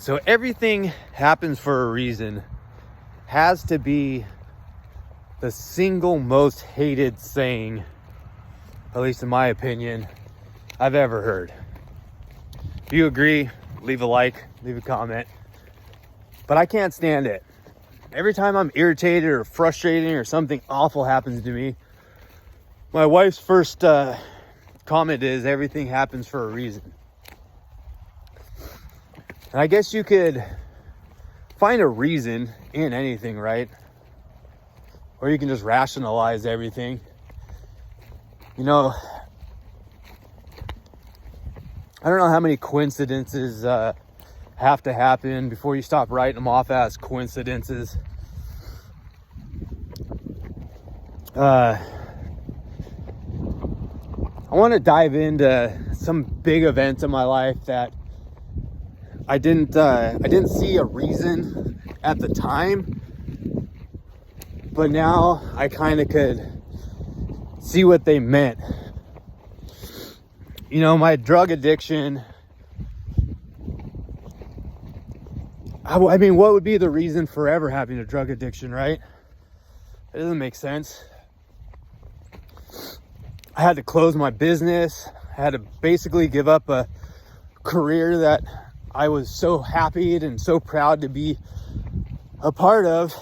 So everything happens for a reason has to be the single most hated saying, at least in my opinion, I've ever heard. If you agree, leave a like, leave a comment. But I can't stand it. Every time I'm irritated or frustrated or something awful happens to me, my wife's first comment is everything happens for a reason. And I guess you could find a reason in anything, right? Or you can just rationalize everything. You know, I don't know how many coincidences have to happen before you stop writing them off as coincidences. I want to dive into some big events in my life that I didn't see a reason at the time, but now I kind of could see what they meant. You know, my drug addiction, I mean, what would be the reason for ever having a drug addiction, right? It doesn't make sense. I had to close my business. I had to basically give up a career that I was so happy and so proud to be a part of.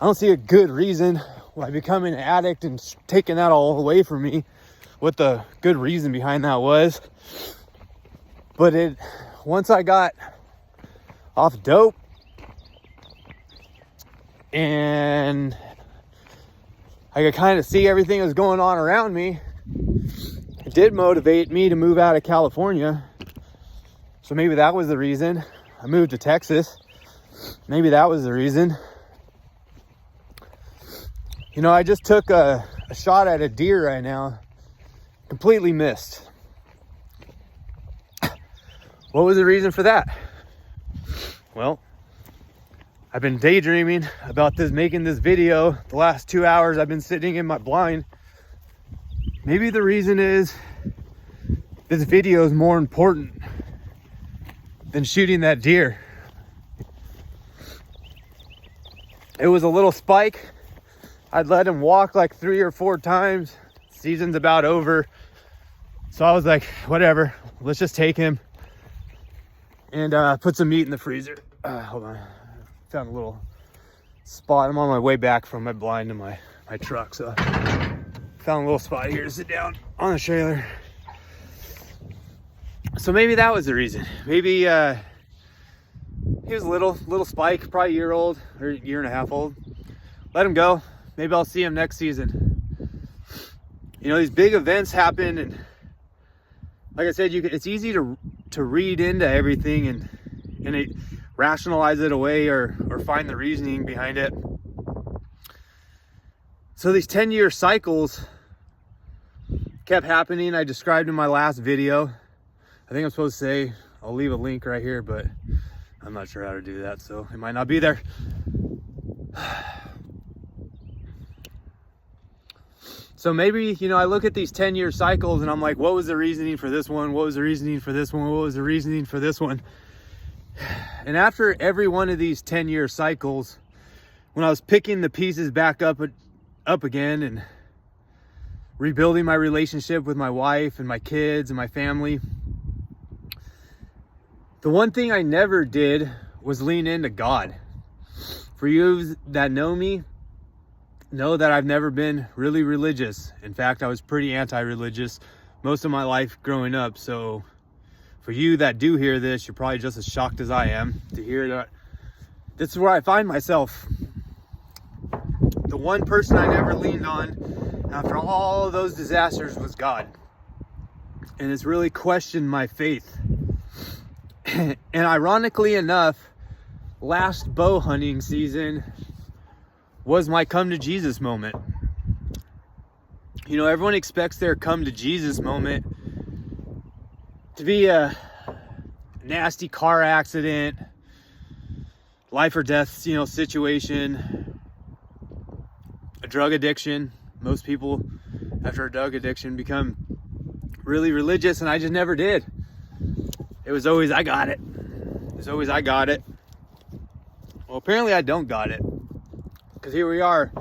I don't see a good reason why becoming an addict and taking that all away from me, what the good reason behind that was. But once I got off dope and I could kind of see everything that was going on around me, it did motivate me to move out of California. So maybe that was the reason. I moved to Texas. Maybe that was the reason. You know, I just took a shot at a deer right now. Completely missed. What was the reason for that? Well, I've been daydreaming about making this video. The last 2 hours I've been sitting in my blind. Maybe the reason is this video is more important than shooting that deer. It was a little spike. I'd let him walk like 3 or 4 times. Season's about over. So I was like, whatever, let's just take him and put some meat in the freezer. Hold on, found a little spot. I'm on my way back from my blind to my truck. So found a little spot here to sit down on the trailer. So maybe that was the reason. Maybe he was a little spike, probably a year old or a year and a half old. Let him go. Maybe I'll see him next season. You know, these big events happen, and like I said, it's easy to read into everything and rationalize it away or find the reasoning behind it. So these 10-year cycles kept happening. I described in my last video. I think I'm supposed to say, I'll leave a link right here, but I'm not sure how to do that, so it might not be there. So maybe, you know, I look at these 10-year cycles and I'm like, what was the reasoning for this one? What was the reasoning for this one? What was the reasoning for this one? And after every one of these 10-year cycles, when I was picking the pieces back up again and rebuilding my relationship with my wife and my kids and my family, the one thing I never did was lean into God. For you that know me, know that I've never been really religious. In fact, I was pretty anti-religious most of my life growing up. So for you that do hear this, you're probably just as shocked as I am to hear that this is where I find myself. The one person I never leaned on after all of those disasters was God. And it's really questioned my faith. And ironically enough, last bow hunting season was my come to Jesus moment. You know, everyone expects their come to Jesus moment to be a nasty car accident, life or death, you know, situation, a drug addiction. Most people after a drug addiction become really religious, and I just never did. It was always, I got it. It was always, I got it. Well, apparently I don't got it. Because here we are,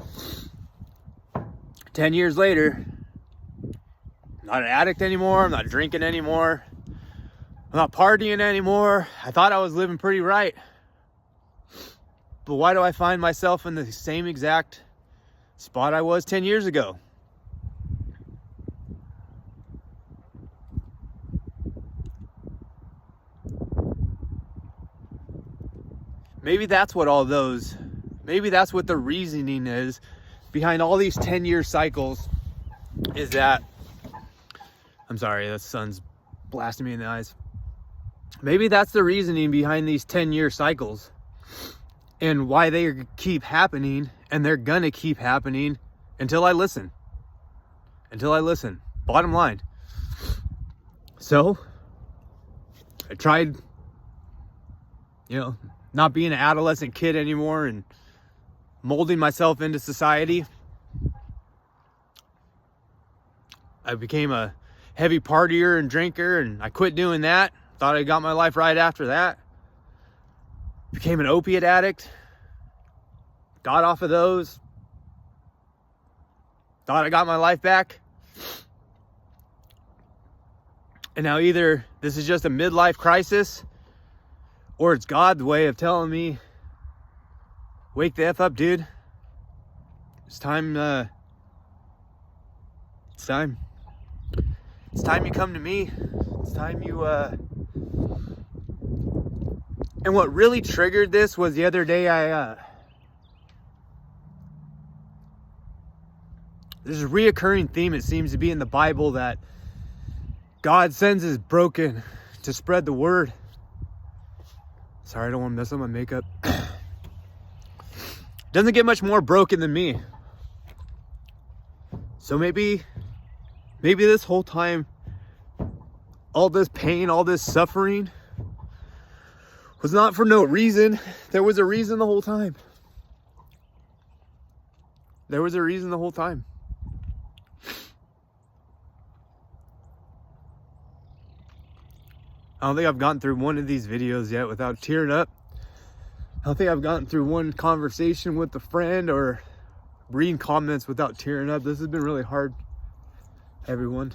10 years later. I'm not an addict anymore. I'm not drinking anymore. I'm not partying anymore. I thought I was living pretty right. But why do I find myself in the same exact spot I was 10 years ago? Maybe that's what maybe that's what the reasoning is behind all these 10-year cycles, is that, I'm sorry, the sun's blasting me in the eyes. Maybe that's the reasoning behind these 10-year cycles and why they keep happening, and they're gonna keep happening until I listen. Bottom line. So I tried, not being an adolescent kid anymore and molding myself into society. I became a heavy partier and drinker, and I quit doing that. Thought I got my life right after that. Became an opiate addict. Got off of those. Thought I got my life back. And now either this is just a midlife crisis, or it's God's way of telling me, wake the F up, dude. It's time, It's time you come to me. It's time you, And what really triggered this was the other day there's a reoccurring theme, it seems to be in the Bible, that God sends his broken to spread the word. Sorry, I don't want to mess up my makeup. Doesn't get much more broken than me. So maybe this whole time, all this pain, all this suffering was not for no reason. There was a reason the whole time. There was a reason the whole time. I don't think I've gotten through one of these videos yet without tearing up. I don't think I've gotten through one conversation with a friend or reading comments without tearing up. This has been really hard, everyone.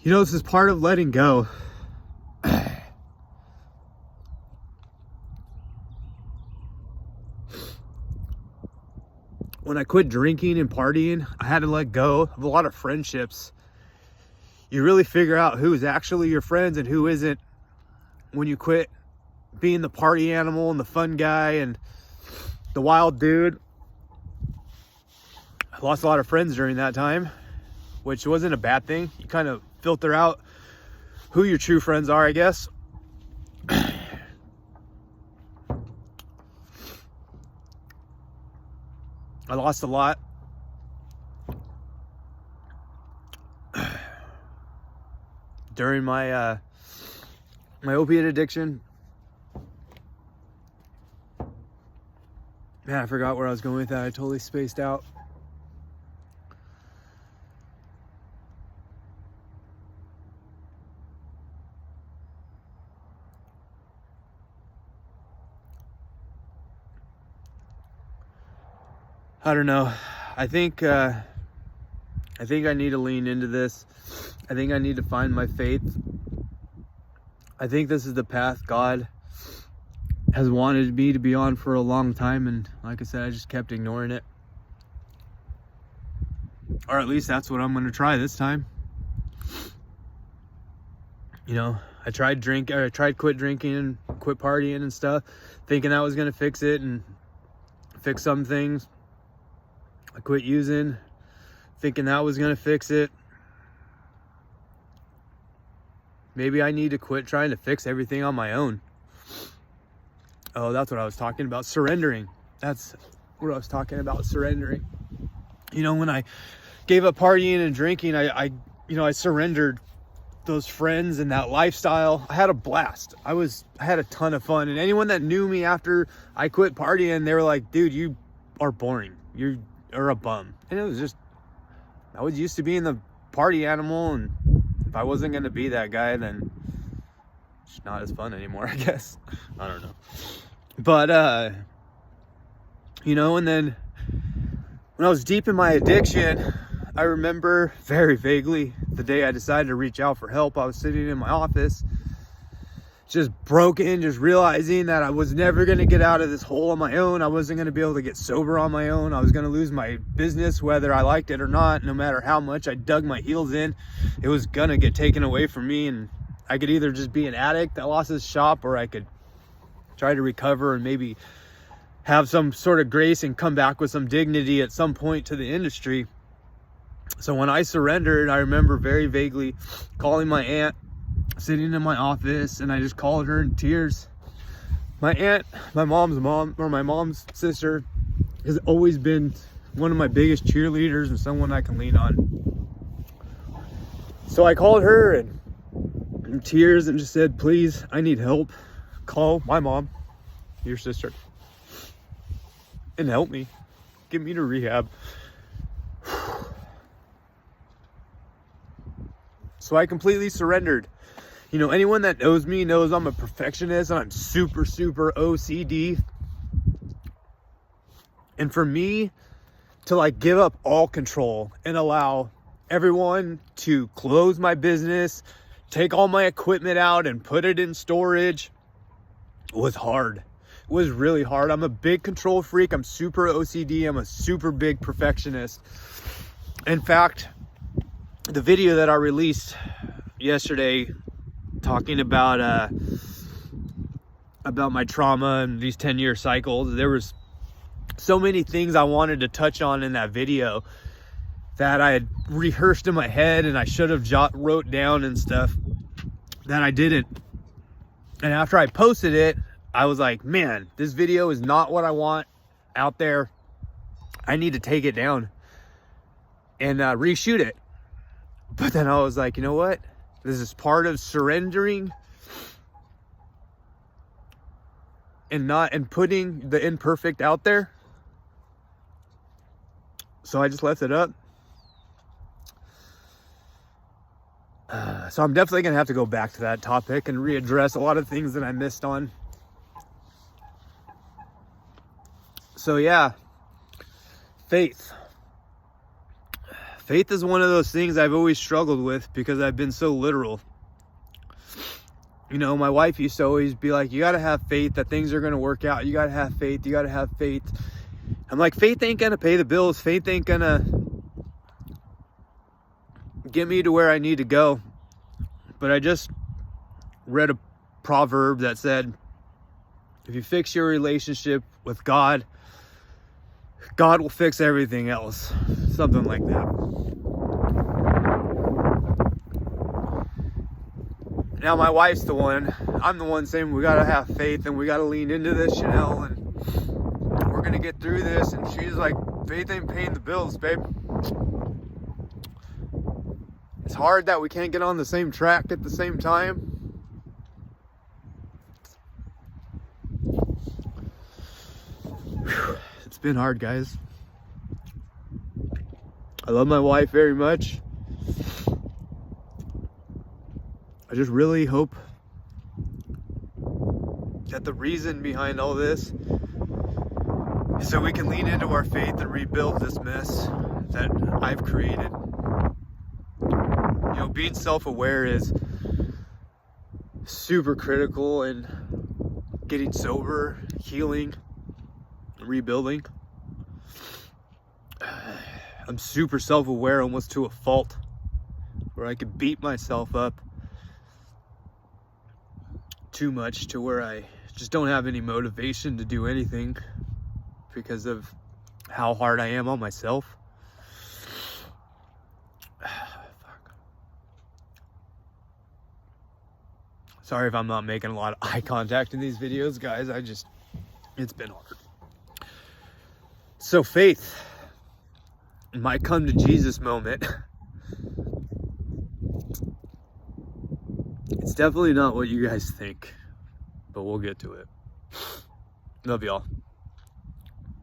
This is part of letting go. When I quit drinking and partying, I had to let go of a lot of friendships. You really figure out who's actually your friends and who isn't when you quit being the party animal and the fun guy and the wild dude. I lost a lot of friends during that time, which wasn't a bad thing. You kind of filter out who your true friends are, I guess. I lost a lot. During my my opiate addiction. Man, I forgot where I was going with that. I totally spaced out. I don't know. I think I need to lean into this. I think I need to find my faith. I think this is the path God has wanted me to be on for a long time, and like I said, I just kept ignoring it. Or at least that's what I'm going to try this time. I tried quit drinking and quit partying and stuff, thinking that was going to fix it and fix some things. I quit using, thinking that was going to fix it. Maybe I need to quit trying to fix everything on my own. Oh, that's what I was talking about. Surrendering. That's what I was talking about. Surrendering. When I gave up partying and drinking, I surrendered those friends and that lifestyle. I had a blast. I had a ton of fun. And anyone that knew me after I quit partying, they were like, dude, you are boring. or a bum. And it was just, I was used to being the party animal, and if I wasn't going to be that guy, then it's not as fun anymore, I guess. I don't know. But, you know, and then when I was deep in my addiction, I remember very vaguely the day I decided to reach out for help. I was sitting in my office, just broken, just realizing that I was never going to get out of this hole on my own. I wasn't going to be able to get sober on my own. I was going to lose my business, whether I liked it or not. No matter how much I dug my heels in, it was going to get taken away from me. And I could either just be an addict that lost his shop, or I could try to recover and maybe have some sort of grace and come back with some dignity at some point to the industry. So when I surrendered, I remember very vaguely calling my aunt, sitting in my office, and I just called her in tears. My aunt, my mom's sister, has always been one of my biggest cheerleaders and someone I can lean on. So I called her and in tears and just said, please, I need help. Call my mom, your sister, and help me. Get me to rehab. So I completely surrendered. You know, anyone that knows me knows I'm a perfectionist and I'm super, super OCD. And for me to like give up all control and allow everyone to close my business, take all my equipment out and put it in storage was hard. It was really hard. I'm a big control freak. I'm super OCD. I'm a super big perfectionist. In fact, the video that I released yesterday talking about my trauma and these 10-year cycles, there was so many things I wanted to touch on in that video that I had rehearsed in my head and I should have wrote down and stuff that I didn't. And after I posted it, I was like, man, this video is not what I want out there. I need to take it down and reshoot it. But then I was like, you know what? This is part of surrendering and putting the imperfect out there. So I just left it up. So I'm definitely going to have to go back to that topic and readdress a lot of things that I missed on. So yeah, faith. Faith is one of those things I've always struggled with because I've been so literal. You know, my wife used to always be like, you got to have faith that things are going to work out. You got to have faith. You got to have faith. I'm like, faith ain't going to pay the bills. Faith ain't going to get me to where I need to go. But I just read a proverb that said, if you fix your relationship with God, God will fix everything else. Something like that. Now my wife's the one, I'm the one saying we gotta have faith and we gotta lean into this, Chanel, and we're gonna get through this. And she's like, faith ain't paying the bills, babe. It's hard that we can't get on the same track at the same time. Whew. It's been hard, guys. I love my wife very much. I just really hope that the reason behind all this is so we can lean into our faith and rebuild this mess that I've created. You know, being self-aware is super critical in getting sober, healing, rebuilding. I'm super self-aware almost to a fault, where I could beat myself up too much to where I just don't have any motivation to do anything because of how hard I am on myself. Fuck. Sorry if I'm not making a lot of eye contact in these videos, guys. It's been hard. So faith, my come to Jesus moment. It's definitely not what you guys think, but we'll get to it. Love y'all.